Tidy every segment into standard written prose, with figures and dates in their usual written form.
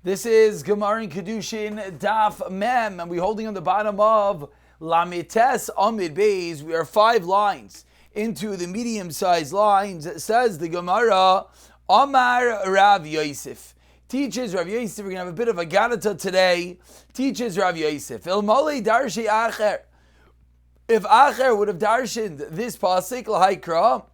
This is Gemara in Kiddushin, Daf Mem, and we're holding on the bottom of Lamites Amid Beis. We are 5 lines into the medium-sized lines. It says the Gemara, Amar Rav Yosef. Teaches Rav Yosef, we're going to have a bit of a Gadata today. Teaches Rav Yosef, Ilmole Darshi Acher. If Acher would have darshened this pasuk, L'haikra,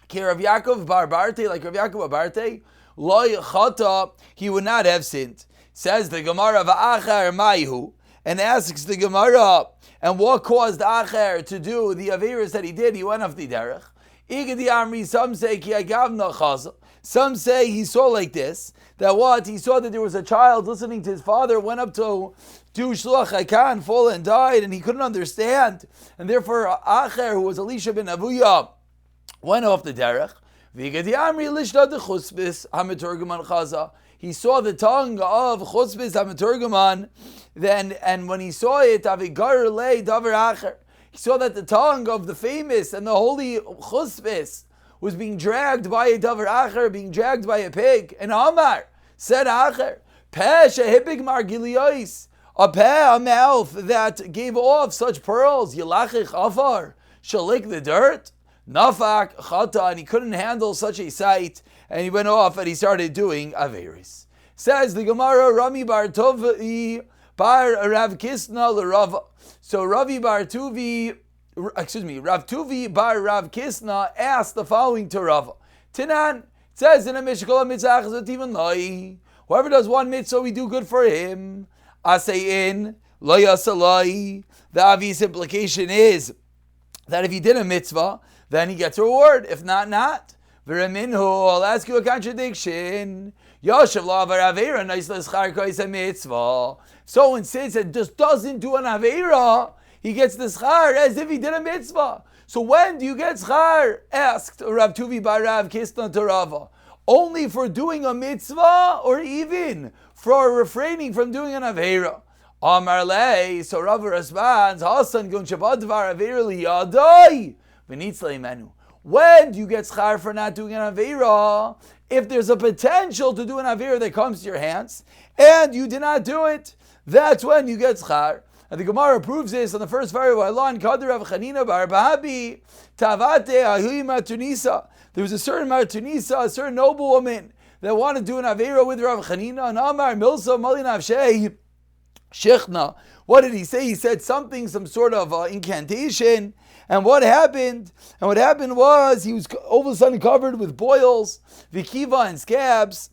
Ki Rav Yaakov Bar Barte, like Rav Yaakov Bar Barte, Loi chata, he would not have sinned. Says the Gemara of Acher Maihu, and asks the Gemara, and what caused Acher to do the Averis that he did? He went off the derech. Igadi Amri, some say Ki Agavna Chazal. Some say he saw like this, that what? He saw that there was a child listening to his father, went up to do Shluach Hakan, fall and died, and he couldn't understand. And therefore Acher, who was Elisha ben Avuya, went off the derech. He saw the tongue of Chusbis HaMeturgaman, and when he saw it, he saw that the tongue of the famous and the holy Chusbis was being dragged by a Davar Acher, being dragged by a pig. And Amar said Acher, Peh shehipig margiliyos, a mouth that gave off such pearls, Yilachich afar, shall lick the dirt. Nafak chata, and he couldn't handle such a sight, and he went off and he started doing Averis. Says the Gemara, Rami bar Tovi bar Rav Kisna l'Rava. So Rav Tuvi bar Rav Kisna asked the following to Rava. Tinan, it says in a Mishkala mitzvah even loi. Whoever does one mitzvah, we do good for him. Asein lo yasalai. The obvious implication is that if he did a mitzvah, then he gets a reward. If not, not. V'reminhu, I'll ask you a contradiction. Yoshev la avera nice l'schar kois mitzvah. So insists and just doesn't do an avera, he gets the schar as if he did a mitzvah. So when do you get schar? Asked Rav Tuvi bar Rav Kisna to Rava. Only for doing a mitzvah, or even for refraining from doing an avera? Amar lei, so Rava responds, Hasan gun shabbat var avera liyadai. When do you get schar for not doing an Aveira? If there's a potential to do an Aveira that comes to your hands, and you did not do it, that's when you get schar. And the Gemara proves this on the first variable. There was a certain Martunisa, a certain noblewoman that wanted to do an Aveira with Rav Chanina, and Amar Milsa Malinav Shei Shechna. What did he say? He said something, some sort of incantation. And what happened? And what happened was he was all of a sudden covered with boils, vikiva and scabs.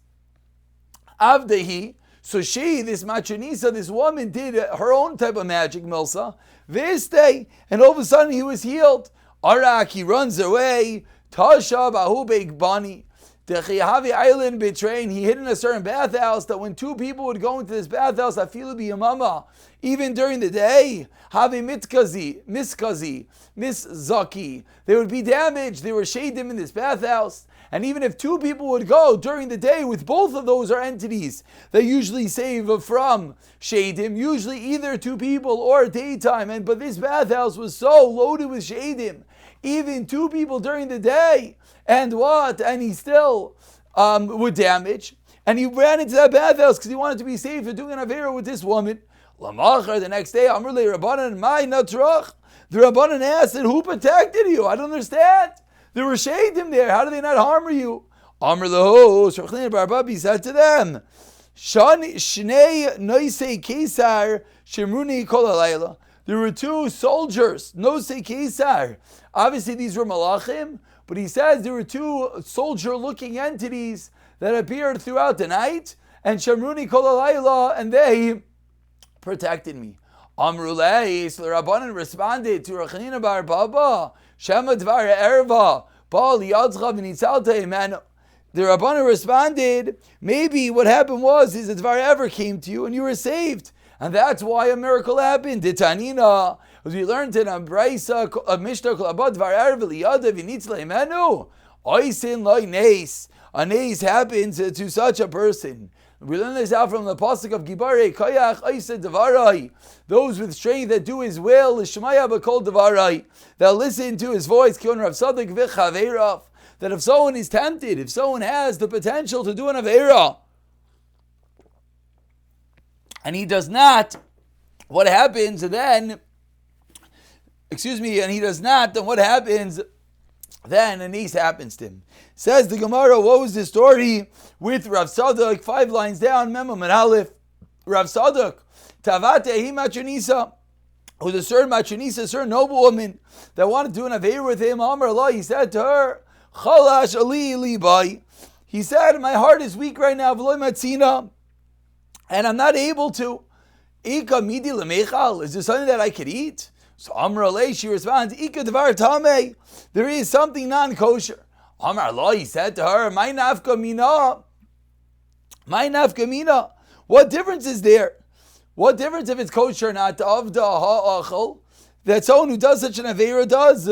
Avdehi. So she, this Machanisa, this woman, did her own type of magic, Milsa. Viste, and all of a sudden he was healed. Arak, he runs away. Tasha bahu bani. Dechihavi island betraying. He hid in a certain bathhouse that when 2 people would go into this bathhouse, afilu biyamama, even during the day, have miskazi, miszaki, they would be damaged. They were shadim in this bathhouse. And even if 2 people would go during the day, with both of those are entities that usually save from shadim, usually either 2 people or daytime. But this bathhouse was so loaded with shadim, even 2 people during the day, and what? And he still would damage. And he ran into that bathhouse because he wanted to be safe for doing an avera with this woman. Lamachar, the next day, Amrle Rabbanan, my natrach. The Rabbanan asked, who protected you? I don't understand. There were shadim there. How did they not harm you? Amrle, Shochlin Barbabi said to them, Shnei Noisei Kesar Shemruni Kol Halayla. There were 2 soldiers, Noisei Kesar. Obviously these were malachim, but he says there were 2 soldier-looking entities that appeared throughout the night, and Shemruni Kol Halayla, and they protected me. Amrulei, so the Rabbanan responded to Rechanina bar Baba, Shema Dvar Erva, Baal Yadzcha v'nitzalta imenu. The Rabbanan responded, maybe what happened was the Dvar ever came to you and you were saved. And that's why a miracle happened. Ditanina, as we learned in a Braisa, a Mishnah, Dvar Erva liyada v'nitzla imenu, Oisin loy neis. A neis happens to such a person. We learn this out from the pasuk of Gibarei Koyach Oiseh Devarai. Those with strength that do His will, Lishmaya B'Kol Devarai, that listen to His voice. Kion Rav Sadik V'Chaveirav. That if someone is tempted, if someone has the potential to do an avera, and he does not, what happens then? And he does not, then what happens? Then a niece happens to him. Says the Gemara, what was the story with Rav Tzadok? 5 lines down, Memam and Aleph. Rav Tzadok, Tavate hi Matronisa, who's a certain Matronisa, a certain noble woman that wanted to do an Aveir with him. Amar Allah, he said to her, Chalash Ali Libai. He said, my heart is weak right now, V'loi Matzina, and I'm not able to. Ika midi lemechal. Is there something that I could eat? So Amar Allah, she responds, Ika devar tameh. There is something non-kosher. Amar Allah, he said to her, my nafka mina. My nafka mina. What difference is there? What difference if it's kosher or not? Avda ha'achal. That someone who does such an avera does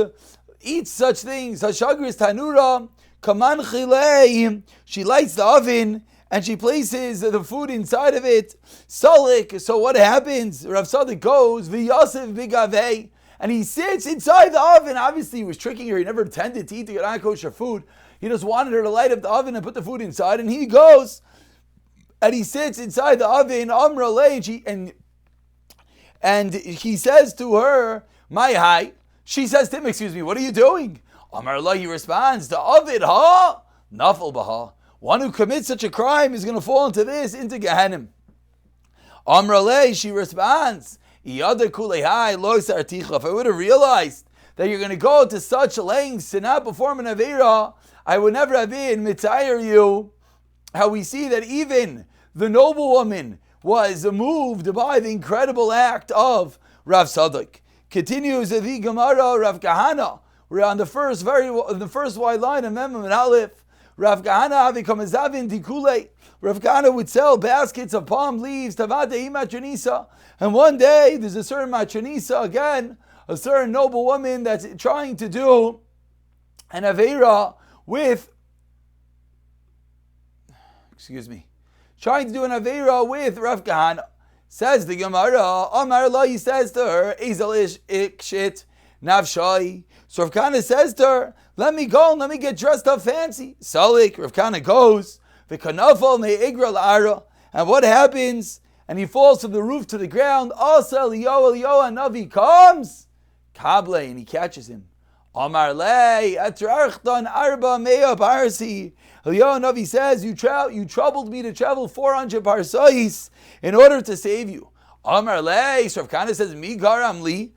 eats such things. Hashagris tanura. Kaman chilei. She lights the oven and she places the food inside of it. Salik. So what happens? Rav Tzadok goes, v'yasef bigavei, and he sits inside the oven. Obviously, he was tricking her. He never intended to eat the non-kosher food. He just wanted her to light up the oven and put the food inside. And he goes, and he sits inside the oven. Amra lei, and he says to her, "My hi." She says to him, "Excuse me, what are you doing?" Amar Allah, he responds, "The ovid ha nafal baha." One who commits such a crime is going to fall into Gehenna. Amar Allah, she responds, if I would have realized that you're going to go to such lengths to not perform an Aveira, I would never have been mitayir you. How we see that even the noble woman was moved by the incredible act of Rav Tzadok. Continues the Gemara, Rav Kahana. We're on the first wide line of Mem and Aleph. Rav Kahana Rav Kahana would sell baskets of palm leaves, Tavate Matronisa. And one day there's a certain Matronisa, again, a certain noble woman that's trying to do an Aveira with Rav Kahana. Says the Gemara, Amar Allah, he says to her, Ezel ikshit navshai. So Rav Kahana says to her, let me go and let me get dressed up fancy. Salik, Rav Kahana goes, v'kanafal me'igra la'ara. And what happens? And he falls from the roof to the ground. Asa Eliyahu Navi comes, Kable, and he catches him. Amar lei, atrarchtan arba mea parsi. Eliyahu Navi says, you troubled me to travel 400 parsais in order to save you. Amar lei, so Rav Kahana says, mi garam li.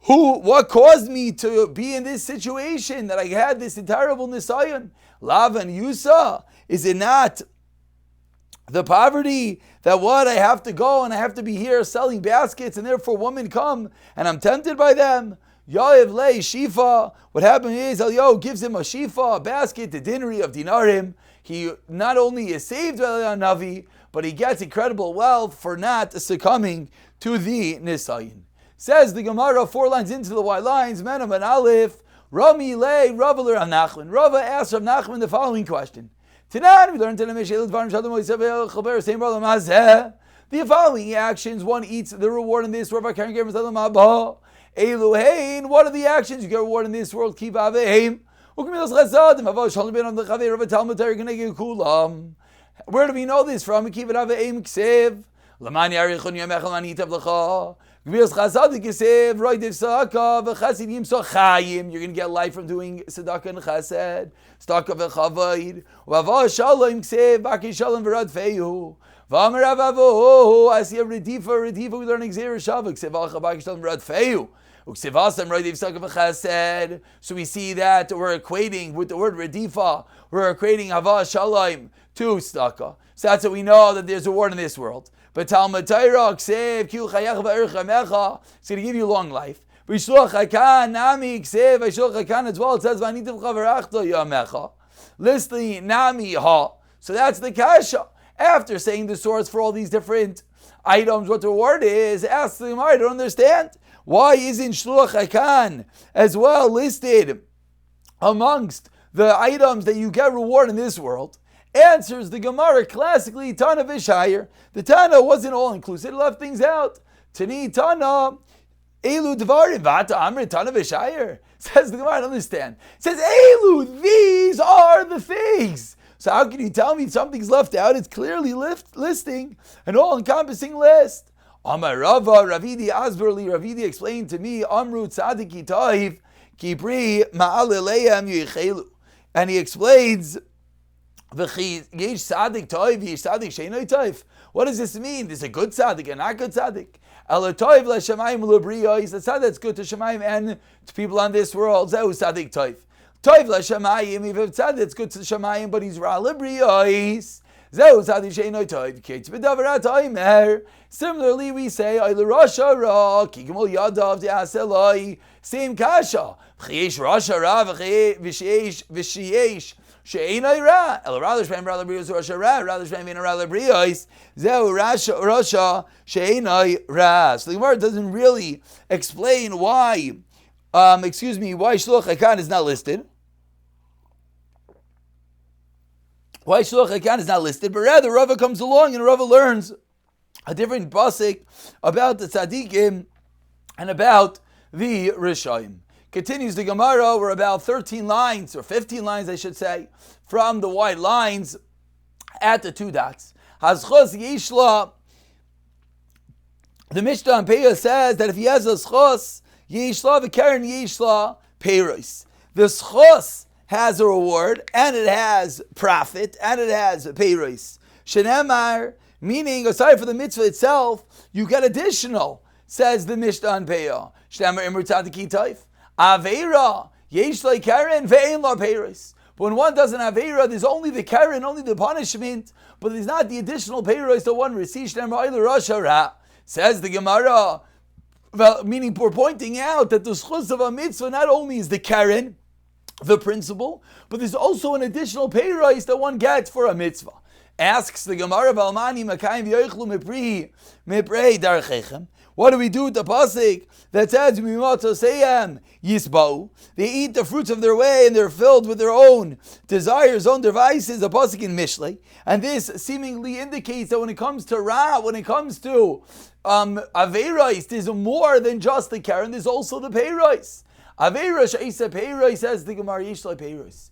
What caused me to be in this situation that I had this terrible nisayon? Lavan Yusa. Is it not the poverty that I have to go and I have to be here selling baskets and therefore women come and I'm tempted by them? Yoav lei shifa. What happened is Eliyahu gives him a shifa, a basket, the dinari of dinarim. He not only is saved by Eliyahu Navi, but he gets incredible wealth for not succumbing to the nisayon. Says the Gemara 4 lines into the white lines, Menam and Aleph, Rami lei Rava Rav Nachman. Rava asked Rav Nachman the following question. Tonight we learned the following actions. One eats the reward in this world. What are the actions you get reward in this world? Keep aveim. Where do we know this from? Keep it aveim ksev. You're going to get life from doing tzedakah and chesed. Tzedakah v'chavayd. V'avah shalom ksev b'aki shalom v'rad feyu. V'amar avavo. I see a redifa. We learn exer shavah ksev b'aki shalom v'rad feyu. So we see that we're equating with the word redifa. We're equating havah shalom to tzedakah. So that's what we know, that there's a word in this world. But Talmud Torah ksev ki uchayach v'erchamecha. It's going to give you long life. V'yishloch hakan nami ksev v'yishloch hakan as well. It says v'anitiv chavarachta yamecha. Listli nami ha. So that's the kasha. After saying the source for all these different items, what the reward is, ask the Gemara, I don't understand. Why isn't shluach hakan as well listed amongst the items that you get reward in this world? Answers the Gemara classically, Tana Vishayir. The Tana wasn't all inclusive, it left things out. Tani Tana, Elu Dvarim, Vata Amrit Tana Vishayir. Says the Gemara, I don't understand. It says, Elu, these are the things. So how can you tell me something's left out? It's clearly listing an all-encompassing list. Amar Rava, Ravidi Asberli, Ravidi explained to me, Amru Tzadiki Toiv, Kibri Ma'aleleim Yichelu. And he explains, what does this mean? There's a good tzaddik and not good tzaddik. A tzaddik that's good to Shemayim and to people on this world. Zehu tzaddik toiv. Toiv l'shamayim. If a tzaddik that's good to Shemayim, but he's ra l'briyos. Zehu tzaddik she'enoi toiv. Kitz b'davarat oimer. Similarly, we say Oile Rasha Ra Kigmul Yadav De'aseloi. Same kasha. V'chiesh Rasha Ra v'chiesh She'enoi Ra. El Radha Shmeim Ra L'briyos Rasha Ra. Radha Shmeim V'ena Ra L'briyos. Zehu Rasha She'enoi Ra. So the Gemara doesn't really explain why. Why Shluch Hakan is not listed. Why Shluch Hakan is not listed, but rather Rava comes along and Rava learns a different pasuk about the tzaddikim and about the Rishayim. Continues the Gemara, we're about 13 lines, or 15 lines I should say, from the white lines at the two dots. Hazchos Yishla, the Mishnah on Peah says that if he has a schos, Yishla v'keren Yishla peiros. The schos has a reward, and it has profit, and it has peiros. Shenemar, meaning, aside from the mitzvah itself, you get additional, says the Mishnah on Peah. Shenemar imur tzadiki toif. Aveira, yesh lo keren ve'ein lo peiros. But when one does an Aveira, there's only the keren, only the punishment, but there's not the additional peiros that one receives. Shenemar oile rasha ra. Says the Gemara, well, meaning we're pointing out that the schus of a mitzvah not only is the keren, the principle, but there's also an additional peiros that one gets for a mitzvah. Asks the Gemara, Valmani Makayim V'yoichlu Miprei Darchechem. What do we do with the pasuk that says Mimatoseyam Yisbau? They eat the fruits of their way and they're filled with their own desires, own devices. The pasuk in Mishlei, and this seemingly indicates that when it comes to Ra, when it comes to Aveiros, there's more than just the Karen. There's also the Peiros. Aveiros Sheisa Peiros, says the Gemara Yishlei Peiros.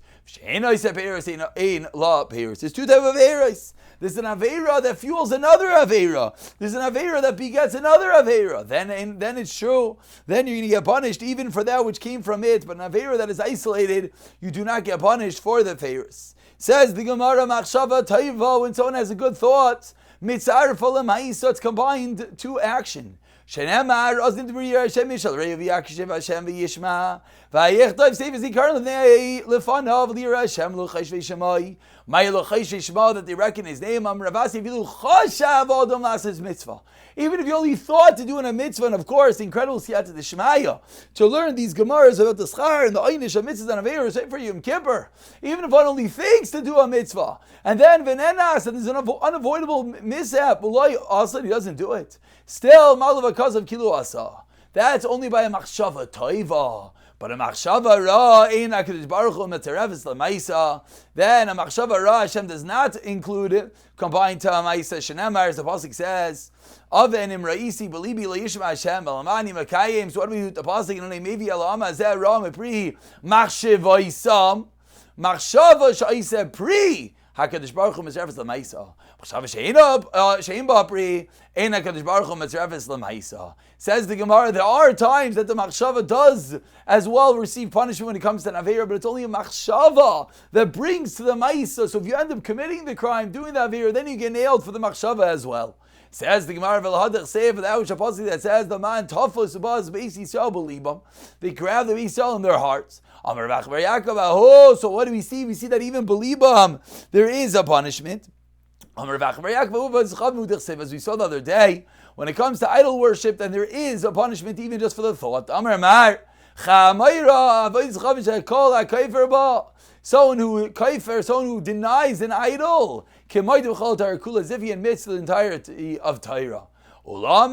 There's two types of Aveiros. There's an Aveira that fuels another Aveira. There's an Aveira that begets another Aveira. Then it's true. Then you're going to get punished even for that which came from it. But an Aveira that is isolated, you do not get punished for the Aveiros. Says the Gemara, Machshava Taiva, when someone has a good thought, Mitzar Falam so it's combined to action. Shenemar Oznim Dbriya Hashem Yishal Rei V'Yakishem Hashem V'Yishma V'Yechtav Seif Zikar L'nei L'fanav L'Yira Hashem L'Chaysh V'Yishmai May L'Chaysh V'Yishma, that they reckon his name Am Ravasi V'Lu Choshav Odom L'Asas Mitzvah. Even if you only thought to do in a mitzvah, and of course the incredible Siyata D'Shmaya, to learn these Gemaras about the Schar and the Einish of mitzvahs and Aveirus, say for Yom Kippur, even if one only thinks to do a mitzvah, and then V'Nenas, and there's an unavoidable mishap, also he doesn't do it. Still, Malav of Kilu Asa. That's only by a Machshava Toiva. But a Machshava Ra, Ein HaKadosh Baruch Hu Metereves L'Maisa. Then a Machshava Ra, Hashem does not include it, combined to a Maisa. Shenemar, as the Pasuk says, Avenim Ra'isi Belibi L'Yishma Hashem, Elamani Makayim. So what do we do with the Pasuk? And only maybe Elama Zeh Ra Mepri, Machshava Isam, Machshava Sha'isa Pri. HaKadosh Baruch Hu Metzerefes L'Maisa. Shein Ba'Pri, Ein HaKadosh Baruch Hu Metzerefes L'Maisa. Says the Gemara, there are times that the Machshava does as well receive punishment when it comes to an Aveira, but it's only a Machshava that brings to the Maisa. So if you end up committing the crime, doing the Aveira, then you get nailed for the Machshava as well. Says the Gemara, V'lahadach say for the Awish Apostle that says the man Tafos Baz Beis Yisrael B'libam. They grab the Beis Yisrael in their hearts. So what do we see? We see that even B'libam there is a punishment. As we saw the other day, when it comes to idol worship, then there is a punishment even just for the thought. Someone who denies an idol, as if he admits to the entirety of Torah. You do an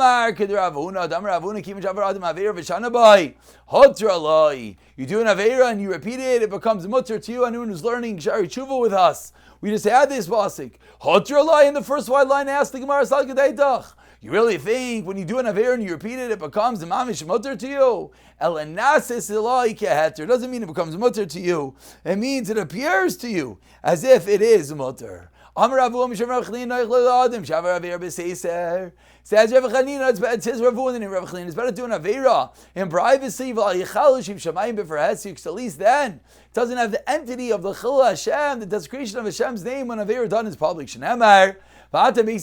Aveira and you repeat it, it becomes mutter to you. Anyone who's learning Shari Tshuva with us, we just had this pasuk. In the first white line, asked the Gemara, You really think when you do an Aveira and you repeat it, it becomes a mamish mutter to you? It doesn't mean it becomes mutter to you. It means it appears to you as if it is mutter. Says Rav Chanina, it says Rav Chanina in Rav Chanina, it's better to do an Aveira in privacy, at least then it doesn't have the entity of the Chil Hashem, the desecration of Hashem's name when Aveira done is public. Shneimar, and you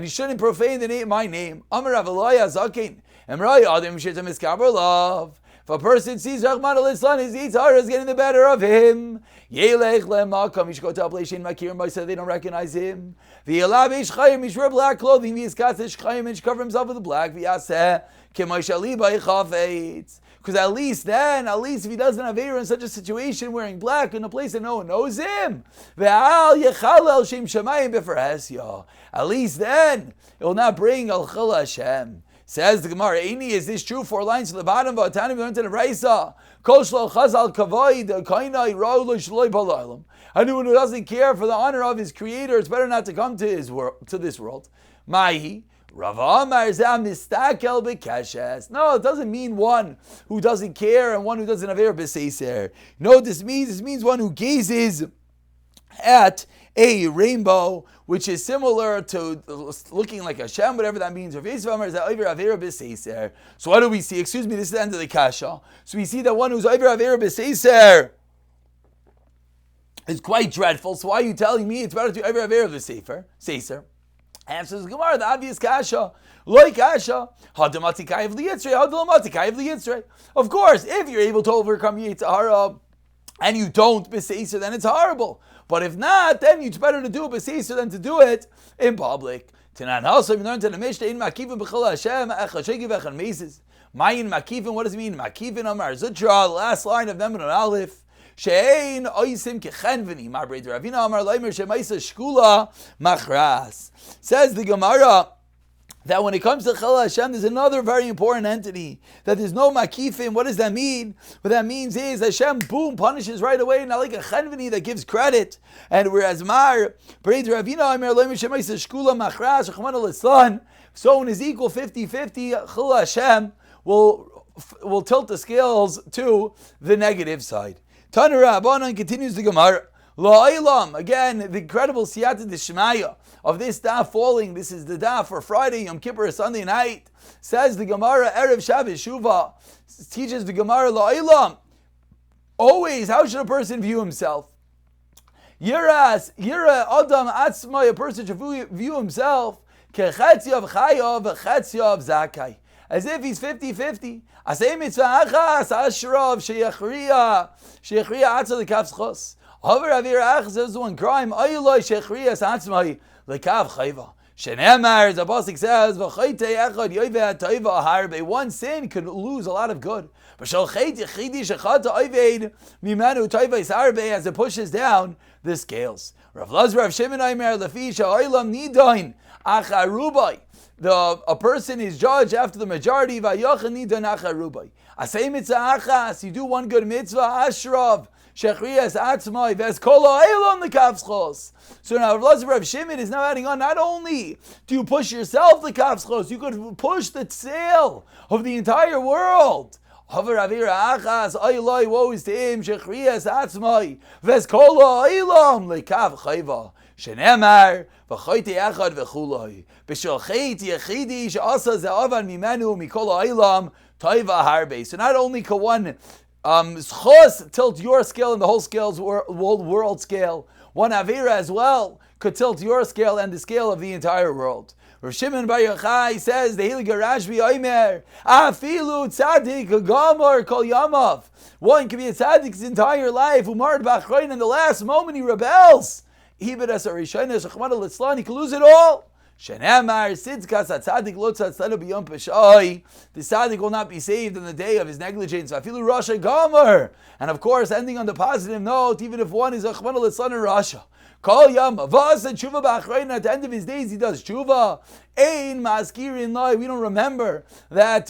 shouldn't profane the name, my name. If a person sees Rahman al-Islam, his Yitzhar is getting the better of him. He should go to a place in Makir and they don't recognize him. He should wear black clothing. He should cover himself with black. Because at least if he doesn't have Aveira in such a situation, wearing black in a place that no one knows him, at least then it will not bring al Chil Hashem. Says the Gemara, Eini, is this true? 4 lines to the bottom of Atani, we learned in the Raisa. Anyone who doesn't care for the honor of his creator, it's better not to come to his world, to this world. Mahi. No, it doesn't mean one who doesn't care and one who doesn't have Eir. No, this means one who gazes at a rainbow, which is similar to looking like Hashem, whatever that means. So what do we see? Excuse me, this is the end of the kasha. So we see that one who's over Aveira b'Seiser is quite dreadful. So why are you telling me it's better to over Aveira b'Seiser? Answers the Gemara, the obvious kasha. Loi kasha, hadamatikai of liyitzrei, hadamatikai of liyitzrei. Of course, if you're able to overcome Yitzhara and you don't b'Seiser, then it's horrible. But if not, then it's better to do it b'Seiser than to do it in public. Tanan also, we learned in the Mishnah, in makivim b'chol Hashem, echad shegi v'echad meses. Mayin makivim, what does it mean? Makivim amar zutra, the last line of Memnon Aleph. She'ein oisim kechenveni. Marbreid Ravina amar leimer shemaisa shkula machras. Says the Gemara that when it comes to Chil Hashem, there's another very important entity, that there's no makifim. What does that mean? What that means is Hashem, boom, punishes right away, not like a chenveni that gives credit. And whereas Mar, someone is equal 50-50, Chil Hashem will tilt the scales to the negative side. Tanura Abanan continues the Gemara. La'olam, again, the incredible siyata d'shmaya of this daf falling. This is the daf for Friday, Yom Kippur, Sunday night. Says the Gemara, Erev Shabbos Shuvah, teaches the Gemara, La'olam, always, how should a person view himself? Yira Adam Atzmai, a person should view himself, Kechetziav Chayav, Chetziav Zakai, as if he's 50-50. Asay mitzvah achas, Ashrav, Sheyachriya Atzah L'Kav Schos. However, Avir Ach says one crime, Ayuloi Shechriyas Atzmai L'Kav Chayva. Shenemar, the Pasuk says, V'chayte Echad Yoiveh Toiva Harbe. One sin could lose a lot of good. But Shalchayt Yechidi Shechata Oived Mimanu Toiva Harbe, as it pushes down the scales. Rav Lazar Rav Shimon Aimer Lefi Sha'olam Nidain Acharubai. A person is judged after the majority. Vayachan Nidain Acharubai. Asay mitzvah achas, you do one good mitzvah, Ashrav. Shechriyas atzmai ves kol ha'elon l'kav schos. So now Rav Shimon is now adding on, not only do you push yourself l'kav schos, you could push the sail of the entire world. Hover avira achas, ayloi, woe is to him, shechriyas atzmai ves kol ha'elon l'kav chayva. Shenemar, v'choyti echad v'chuloi. B'sholcheit yechidi she'asa ze'avan mimenu mikol ha'elon toiva harbe. So not only can one schos tilt your scale and the whole scale's world scale, one avira as well could tilt your scale and the scale of the entire world. Rav Shimon Bar Yochai says, the Hilig Rashbi Omer, Afilu Tzadik Gamor Kol Yamav. One can be a tzaddik his entire life, Umar Bachrein, in the last moment he rebels. Even as a Rishayna Shachmad al-Islan, he can lose it all. Shenemar Sidzkas Atzadik Lo Tzatzlenu B'Yom Peshay. The tzaddik will not be saved on the day of his negligence. Afilu Rasha Gomer. And of course, ending on the positive note, even if one is a Chman al-Islan or Rasha. Kol Yom Avas and Tshuva B'Achrein. At the end of his days, he does Tshuva. Ein Maskirin Lai. We don't remember that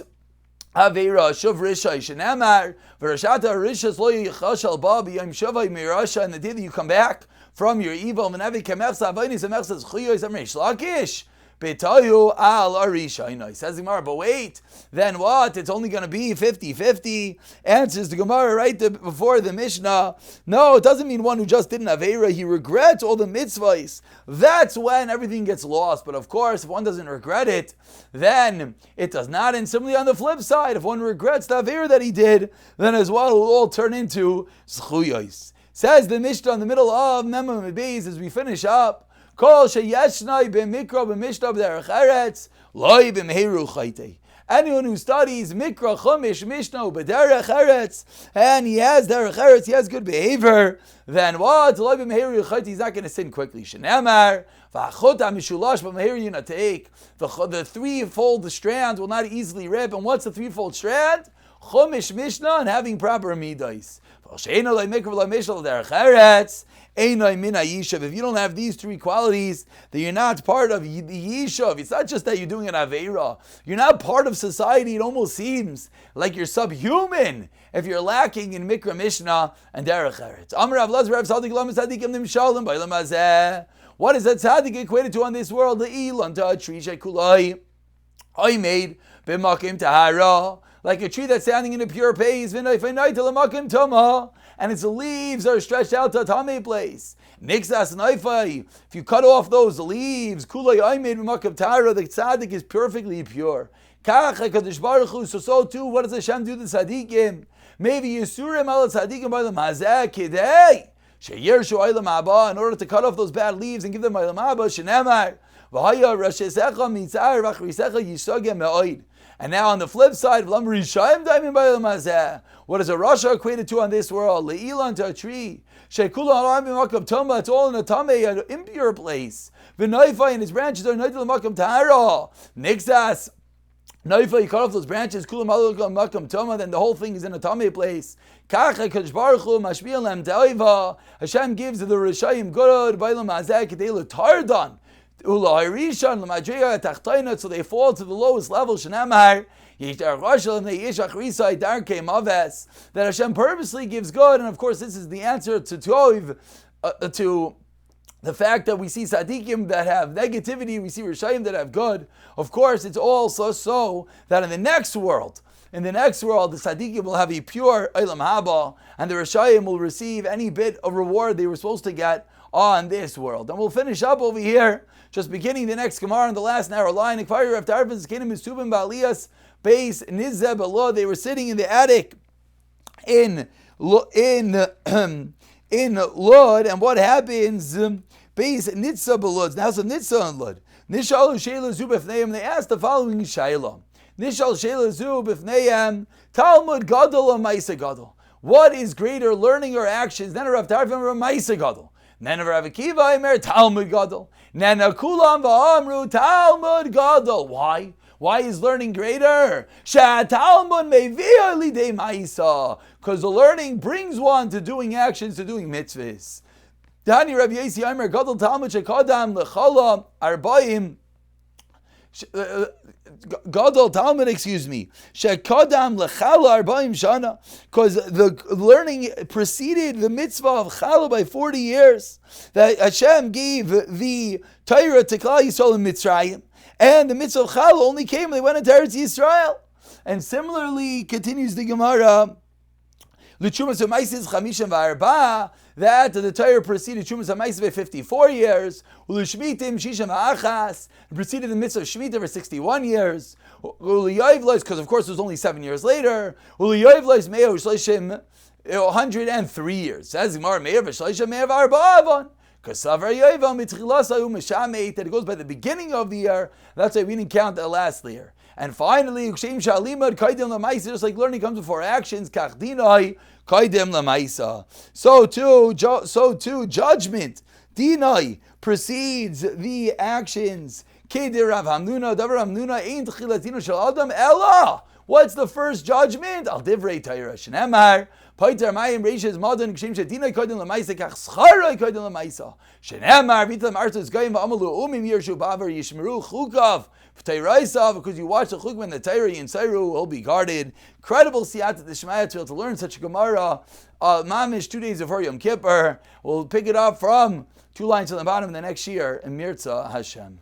Aveira shuv risha shenamar v'rashata rishas lo yichashal ba b'yom shavai mirasha, and the day that you come back from your evil, v'navi kemechsa avaynis amechsa zchuyos amreish lakish betayu al arisha. Says the Gemara, but wait, then what? It's only going to be 50-50. Answers the Gemara right before the Mishnah. No, it doesn't mean one who just did an Aveira, he regrets all the mitzvahs. That's when everything gets lost. But of course, if one doesn't regret it, then it does not. And similarly on the flip side, if one regrets the Aveira that he did, then as well it will all turn into zchuyos. Says the Mishnah in the middle of Memam Beis as we finish up, Kol sheyeshnai b'mikra b'mishnah b'derech eretz loy b'meiru chaytei. Anyone who studies mikra, chumash, mishnah b'derech eretz, and he has derech eretz, he has good behavior, then what? Loy b'meiru chaytei, he's not going to sin quickly. Shenemar v'achot ha'mishulash b'meiru yunateik. The threefold strand will not easily rip. And what's the threefold strand? Chumash, mishnah, and having proper midos. If you don't have these three qualities, then you're not part of the Yishuv. It's not just that you're doing an Aveira. You're not part of society. It almost seems like you're subhuman if you're lacking in Mikra, Mishnah, and Derech Eretz. What is that tzaddik equated to on this world? I made b'makim tahara, like a tree that's standing in a pure place, and its leaves are stretched out to a tamei place. If you cut off those leaves, the tzaddik is perfectly pure. So too, what does Hashem do to tzaddikim? Maybe Yisurim al tzaddikim by the mazeh kidei sheyershu olam haba, in order to cut off those bad leaves and give them olam haba. Shenemar v'haya rashesecha mitzar v'achrisecha yisogem me'oid. And now on the flip side, what is a rasha equated to on this world? Le'ilan, to a tree. It's all in a tamei, an impure place. V'noifai, and his branches are noitel makam tahara. Nixas. Noifa, you cut off those branches, then the whole thing is in a tamei place. Hashem gives the Rishayim good, tardan. So they fall to the lowest level. That Hashem purposely gives good, and of course this is the answer to Tov, to the fact that we see tzaddikim that have negativity, we see Rishayim that have good. Of course, it's also so that in the next world, the tzaddikim will have a pure olam haba, and the Rishayim will receive any bit of reward they were supposed to get on this world. And we'll finish up over here, just beginning the next Gemara in the last narrow line. They were sitting in the attic in Lud, and what happens? Beis Nitzah belud, the house of Nitzah and Lud. Nishal Sheila Zu b'fneim. They asked the following Shaila. Nishal Sheila Zu b'fneim. Talmud Gadol or Maisa Gadol. What is greater, learning or actions? Then Rav Tarfon or Maisa Gadol. Then Rav Akiva Aimer Talmud Gadol. Then Kulam v'Amru Talmud Gadol. Why? Why is learning greater? Because the learning brings one to doing actions, to doing mitzvahs. Dani Rav Yesi Aimer Gadol Talmud Shekadam Lechala Arbaim. Gadol Talmud, Shekadam Lechala Arbaim Shana, because the learning preceded the mitzvah of Chala by 40 years. That Hashem gave the Torah to Klal Yisrael in Mitzrayim, and the mitzvah of Chala only came when they went into Eretz Yisrael. And similarly, continues the Gemara, L'Trumas HaMaisis Chamishim V'Arba, that the Torah preceded Trumas HaMaisis by 54 years. U'Shmitim Shishim Ha'achas, preceded the mitzvah of Shemitah for 61 years. U'Yoivlos, because of course it was only 7 years later. U'Yoivlos Me'o Shlishim, 103 years. Says Gemara, Me'o V'Shlishim Me'o V'Arba, because Savar Yoivam Mitchilas Hayu Meshameit, that it goes by the beginning of the year. That's why we didn't count the last year. And finally, just like learning comes before actions, so too judgment, dinai, precedes the actions. What's the first judgment? Al divrei Torah. Shenemar, Paiter Mayim Reishes Madan Kshem Shadina Kodim Lamaisa Kach Schara Kodim Lamaisa. Shenemar Vitam Artus Goyim V'Amalu Umim Yershu Baver Yishmeru Chukav Because you watch the chugma in the Torah, Yinsairu will be guarded. Incredible siyata d'shmaya to learn such a Gemara. Mamish 2 days before Yom Kippur. We'll pick it up from 2 lines on the bottom of the next year in Mirza Hashem.